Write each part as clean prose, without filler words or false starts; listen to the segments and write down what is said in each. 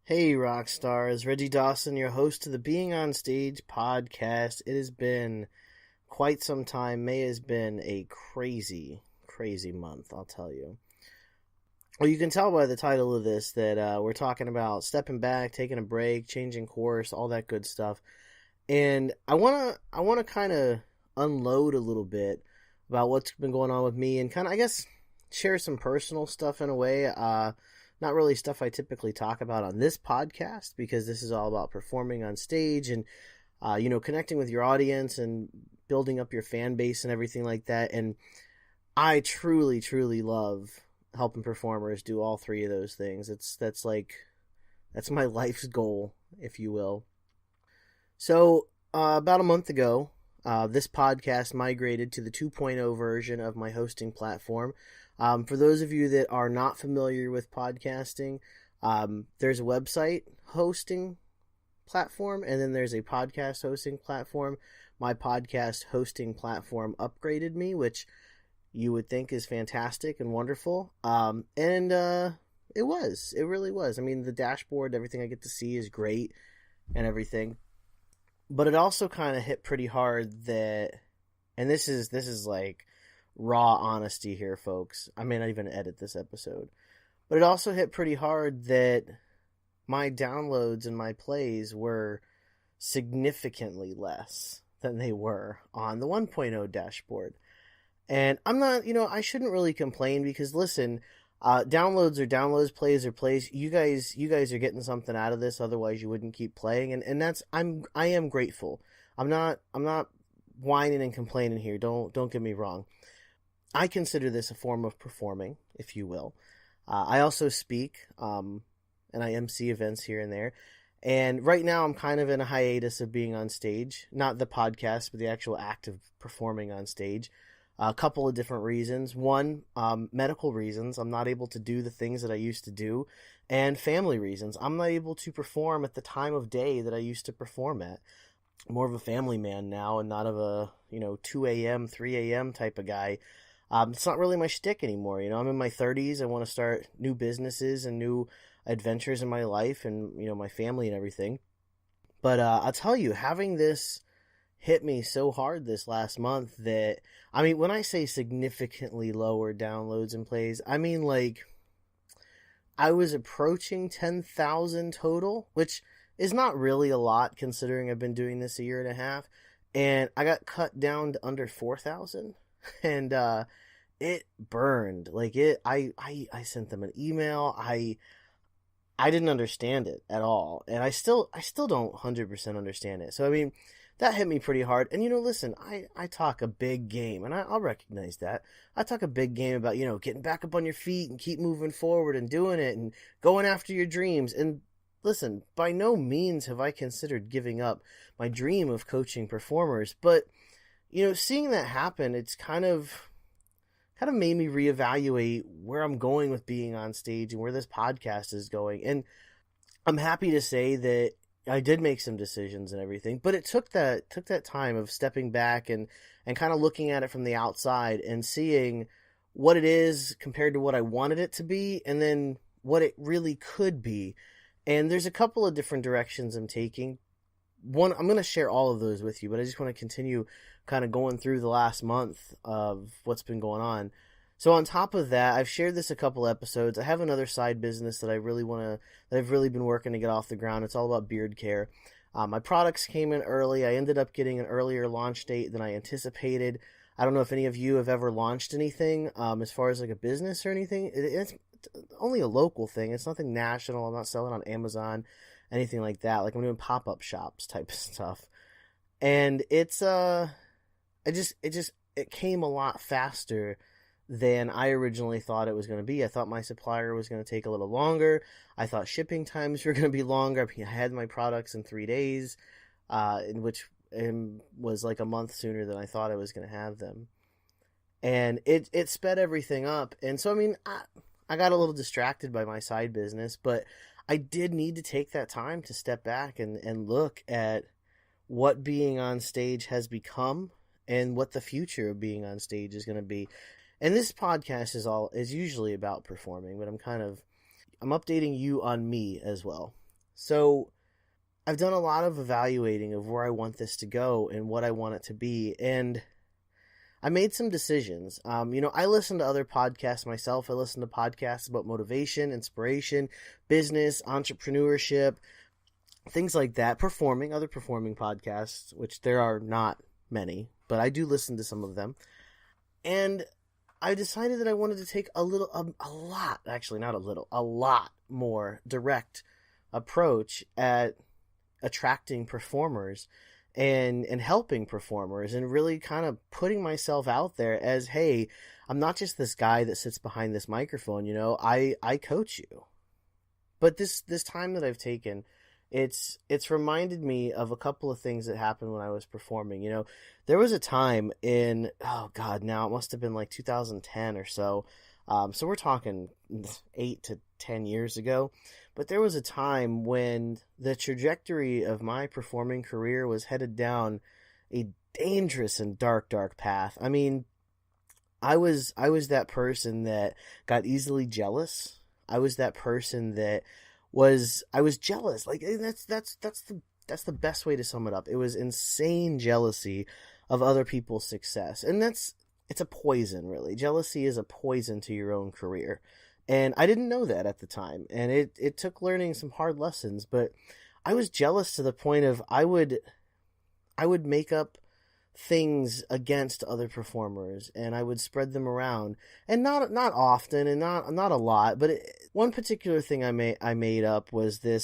Hey, rock stars. Reggie Dawson, your host of the Being on Stage podcast. It has been quite some time. May has been a crazy, crazy month, I'll tell you. Well, you can tell by the title of this that we're talking about stepping back, taking a break, changing course, all that good stuff. And I wanna kind of unload a little bit about what's been going on with me and kind of, I guess, share some personal stuff in a way. Not really stuff I typically talk about on this podcast because this is all about performing on stage and, connecting with your audience and building up your fan base and everything like that. And I truly, truly love helping performers do all three of those things. That's my life's goal, if you will. So, about a month ago, this podcast migrated to the 2.0 version of my hosting platform. For those of you that are not familiar with podcasting, there's a website hosting platform, and then there's a podcast hosting platform. My podcast hosting platform upgraded me, which you would think is fantastic and wonderful. It really was. I mean, the dashboard, everything I get to see is great and everything. But it also kind of hit pretty hard that, and this is like raw honesty here, folks. I may not even edit this episode. But it also hit pretty hard that my downloads and my plays were significantly less than they were on the 1.0 dashboard. And I'm not, I shouldn't really complain because listen, downloads are downloads, plays are plays. You guys are getting something out of this, otherwise you wouldn't keep playing. And I am grateful. I'm not whining and complaining here. Don't get me wrong. I consider this a form of performing, if you will. I also speak, and I MC events here and there. And right now I'm kind of in a hiatus of being on stage. Not the podcast, but the actual act of performing on stage. A couple of different reasons. One, medical reasons. I'm not able to do the things that I used to do. And family reasons. I'm not able to perform at the time of day that I used to perform at. I'm more of a family man now and not of a, 2 a.m., 3 a.m. type of guy. It's not really my shtick anymore. I'm in my 30s. I want to start new businesses and new adventures in my life and, my family and everything. But I'll tell you, having this hit me so hard this last month that, when I say significantly lower downloads and plays, I mean like I was approaching 10,000 total, which is not really a lot considering I've been doing this a year and a half, and I got cut down to under 4,000, and it burned. I sent them an email. I didn't understand it at all, and I still don't 100% understand it. So that hit me pretty hard. And, listen, I talk a big game, and I'll recognize that. I talk a big game about, getting back up on your feet and keep moving forward and doing it and going after your dreams. And listen, by no means have I considered giving up my dream of coaching performers. But, seeing that happen, it's kind of made me reevaluate where I'm going with being on stage and where this podcast is going. And I'm happy to say that I did make some decisions and everything, but it took that time of stepping back and kind of looking at it from the outside and seeing what it is compared to what I wanted it to be, and then what it really could be. And there's a couple of different directions I'm taking. One, I'm going to share all of those with you, but I just want to continue kind of going through the last month of what's been going on. So on top of that, I've shared this a couple episodes. I have another side business that I've really been working to get off the ground. It's all about beard care. My products came in early. I ended up getting an earlier launch date than I anticipated. I don't know if any of you have ever launched anything as far as like a business or anything. It's only a local thing. It's nothing national. I'm not selling on Amazon, anything like that. Like I'm doing pop-up shops type of stuff. And it came a lot faster than I originally thought it was going to be. I thought my supplier was going to take a little longer. I thought shipping times were going to be longer. I had my products in 3 days, which was like a month sooner than I thought I was going to have them. And it sped everything up. And so, I got a little distracted by my side business, but I did need to take that time to step back and look at what being on stage has become and what the future of being on stage is going to be. And this podcast is usually about performing, but I'm updating you on me as well. So I've done a lot of evaluating of where I want this to go and what I want it to be. And I made some decisions. I listen to other podcasts myself. I listen to podcasts about motivation, inspiration, business, entrepreneurship, things like that. Other performing podcasts, which there are not many, but I do listen to some of them. And I decided that I wanted to take a lot more direct approach at attracting performers and helping performers, and really kind of putting myself out there as, hey, I'm not just this guy that sits behind this microphone, I coach you. But this time that I've taken, it's reminded me of a couple of things that happened when I was performing. There was a time in, now it must have been like 2010 or so. So we're talking 8 to 10 years ago. But there was a time when the trajectory of my performing career was headed down a dangerous and dark path. I mean, I was that person that got easily jealous. I was that person that I was jealous. Like, that's the best way to sum it up. It was insane jealousy of other people's success. And it's a poison, really. Jealousy is a poison to your own career. And I didn't know that at the time. And it took learning some hard lessons, but I was jealous to the point of I would make up things against other performers, and I would spread them around, and not often, and not a lot, but one particular thing I made up was the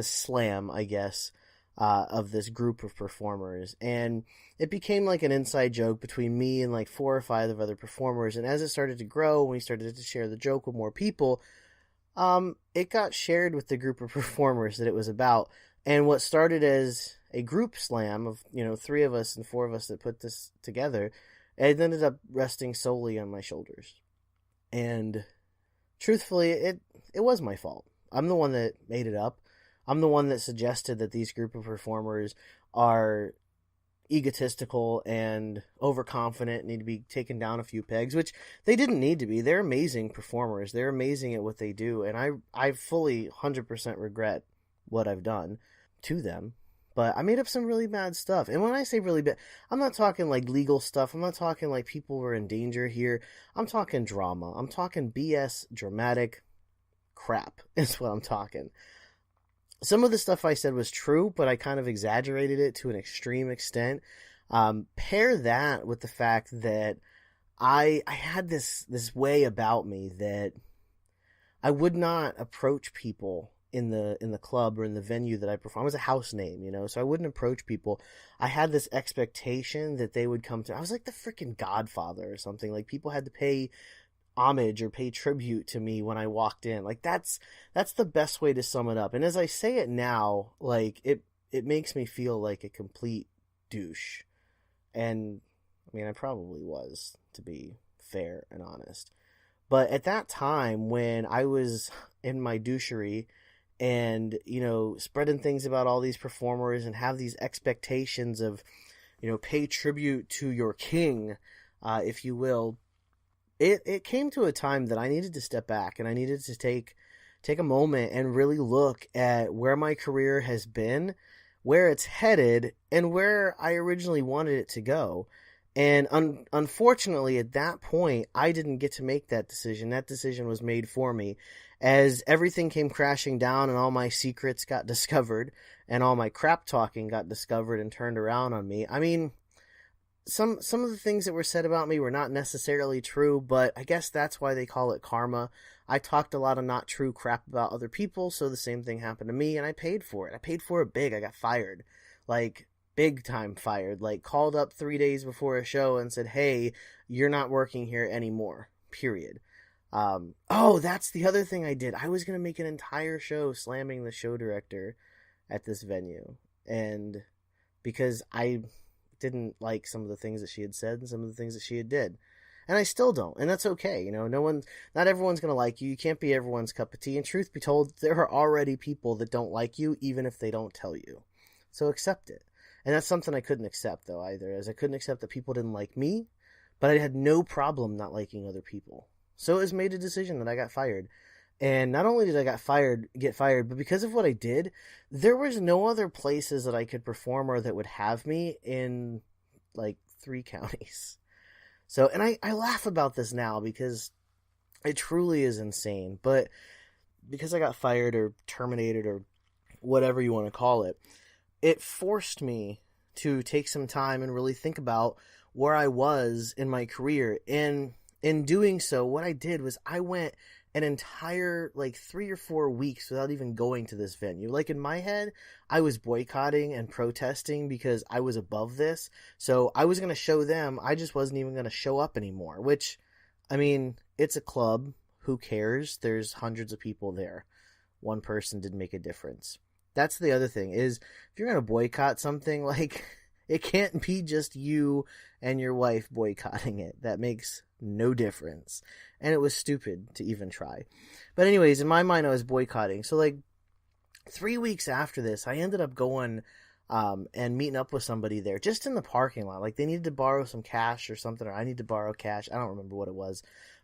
slam, I guess, of this group of performers, and it became like an inside joke between me and like 4 or 5 of other performers. And as it started to grow, when we started to share the joke with more people, it got shared with the group of performers that it was about. And what started as a group slam of 3 of us and 4 of us that put this together, it ended up resting solely on my shoulders. And truthfully, it was my fault. I'm the one that made it up. I'm the one that suggested that these group of performers are egotistical and overconfident, need to be taken down a few pegs, which they didn't need to be. They're amazing performers. They're amazing at what they do. And I fully 100% regret what I've done to them. But I made up some really bad stuff. And when I say really bad, I'm not talking like legal stuff. I'm not talking like people were in danger here. I'm talking drama. I'm talking BS dramatic crap is what I'm talking. Some of the stuff I said was true, but I kind of exaggerated it to an extreme extent. Pair that with the fact that I had this way about me that I would not approach people in the club or in the venue that I perform. I was a house name, so I wouldn't approach people. I had this expectation that they would come to. I was like the freaking Godfather or something. Like, people had to pay homage or pay tribute to me when I walked in. Like, that's the best way to sum it up. And as I say it now, like, it makes me feel like a complete douche. And I mean, I probably was, to be fair and honest. But at that time, when I was in my douchery and, spreading things about all these performers and have these expectations of, pay tribute to your king, if you will, it came to a time that I needed to step back, and I needed to take a moment and really look at where my career has been, where it's headed, and where I originally wanted it to go. And unfortunately, at that point, I didn't get to make that decision. That decision was made for me, as everything came crashing down and all my secrets got discovered and all my crap talking got discovered and turned around on me. I mean, some of the things that were said about me were not necessarily true, but I guess that's why they call it karma. I talked a lot of not true crap about other people, so the same thing happened to me, and I paid for it. I paid for it big. I got fired. Like, big time fired. Like, called up 3 days before a show and said, hey, you're not working here anymore. Period. That's the other thing I did. I was going to make an entire show slamming the show director at this venue. And because I didn't like some of the things that she had said and some of the things that she had did. And I still don't. And that's okay. Not everyone's going to like you. You can't be everyone's cup of tea. And truth be told, there are already people that don't like you, even if they don't tell you. So accept it. And that's something I couldn't accept, though, either, as I couldn't accept that people didn't like me, but I had no problem not liking other people. So it was made a decision that I got fired. And not only did I get fired, but because of what I did, there was no other places that I could perform or that would have me in like 3 counties. So, and I laugh about this now because it truly is insane. But because I got fired or terminated or whatever you want to call it, it forced me to take some time and really think about where I was in my career. And in doing so, what I did was I went an entire like 3 or 4 weeks without even going to this venue. Like in my head, I was boycotting and protesting because I was above this. So I was going to show them, I just wasn't even going to show up anymore, which, I mean, it's a club. Who cares? There's hundreds of people there. One person did make a difference. That's the other thing is if you're going to boycott something, like it can't be just you and your wife boycotting it. That makes no difference. And it was stupid to even try. But anyways, in my mind, I was boycotting. So like 3 weeks after this, I ended up going and meeting up with somebody there just in the parking lot. Like they needed to borrow some cash or something, or I need to borrow cash. I don't remember what it was.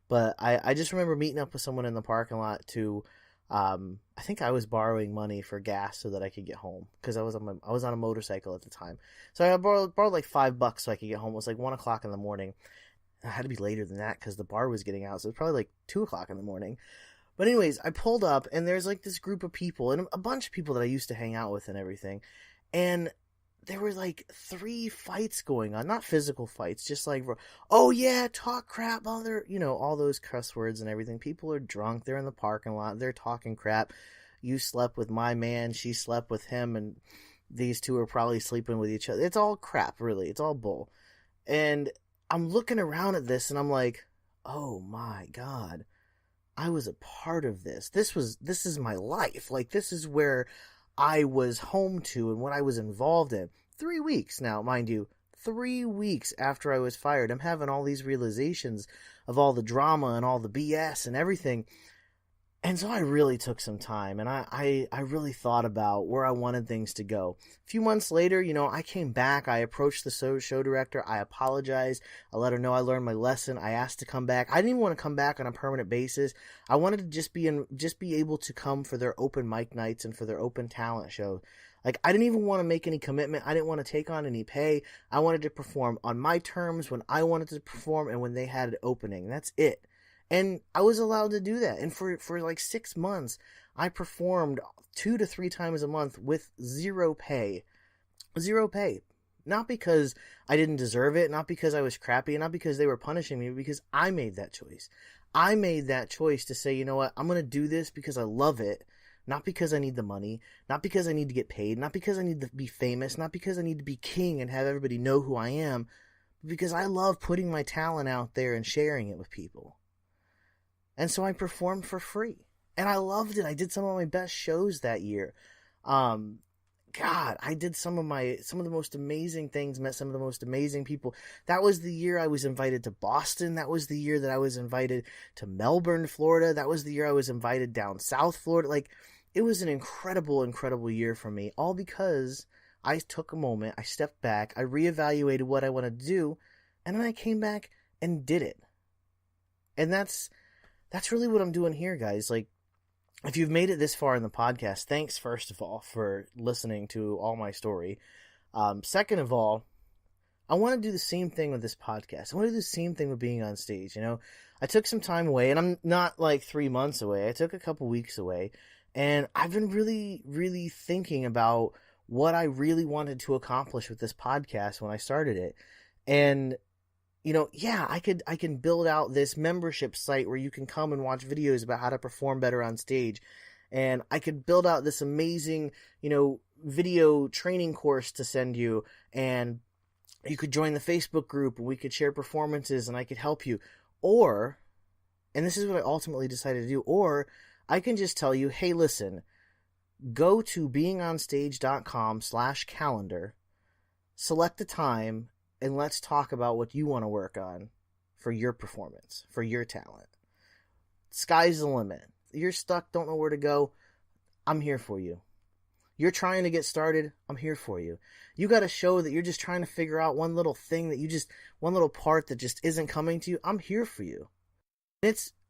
But I just remember meeting up with someone in the parking lot to, I think I was borrowing money for gas so that I could get home because I was on a motorcycle at the time. So I borrowed like $5 so I could get home. It was like 1 o'clock in the morning. I had to be later than that because the bar was getting out. So it was probably like 2 o'clock in the morning. But anyways, I pulled up and there's like this group of people and a bunch of people that I used to hang out with and everything. And there were like 3 fights going on, not physical fights, just like, oh yeah, talk crap, other, all those cuss words and everything. People are drunk. They're in the parking lot. They're talking crap. You slept with my man. She slept with him. And these two are probably sleeping with each other. It's all crap, really. It's all bull. And I'm looking around at this and I'm like, oh my God, I was a part of this. This is my life. Like, this is where I was home to and what I was involved in. 3 weeks now, mind you, 3 weeks after I was fired, I'm having all these realizations of all the drama and all the BS and everything. And so I really took some time and I really thought about where I wanted things to go. A few months later, I came back. I approached the show director. I apologized. I let her know I learned my lesson. I asked to come back. I didn't even want to come back on a permanent basis. I wanted to just be able to come for their open mic nights and for their open talent show. Like, I didn't even want to make any commitment. I didn't want to take on any pay. I wanted to perform on my terms when I wanted to perform and when they had an opening. That's it. And I was allowed to do that. And for like 6 months, I performed 2 to 3 times a month with zero pay. Zero pay. Not because I didn't deserve it, not because I was crappy, not because they were punishing me, but because I made that choice. I made that choice to say, you know what, I'm going to do this because I love it. Not because I need the money, not because I need to get paid, not because I need to be famous, not because I need to be king and have everybody know who I am, but because I love putting my talent out there and sharing it with people. And so I performed for free. And I loved it. I did some of my best shows that year. God, I did some of the most amazing things, met some of the most amazing people. That was the year I was invited to Boston. That was the year that I was invited to Melbourne, Florida. That was the year I was invited down South Florida. Like, it was an incredible, incredible year for me, all because I took a moment, I stepped back, I reevaluated what I wanted to do, and then I came back and did it. And that's really what I'm doing here, guys. Like, if you've made it this far in the podcast, thanks, first of all, for listening to all my story. Second of all, I want to do the same thing with this podcast. I want to do the same thing with being on stage. I took some time away, and I'm not like 3 months away. I took a couple weeks away, and I've been really, really thinking about what I really wanted to accomplish with this podcast when I started it. And I can build out this membership site where you can come and watch videos about how to perform better on stage. And I could build out this amazing, video training course to send you. And you could join the Facebook group and we could share performances and I could help you. Or, and this is what I ultimately decided to do, or I can just tell you, hey, listen, go to beingonstage.com/calendar, select a time, and let's talk about what you want to work on for your performance, for your talent. Sky's the limit. You're stuck, don't know where to go. I'm here for you. You're trying to get started. I'm here for you. You got a show that you're just trying to figure out one little thing one little part that just isn't coming to you. I'm here for you.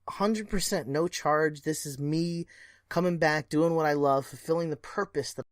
100% no charge. This is me coming back, doing what I love, fulfilling the purpose that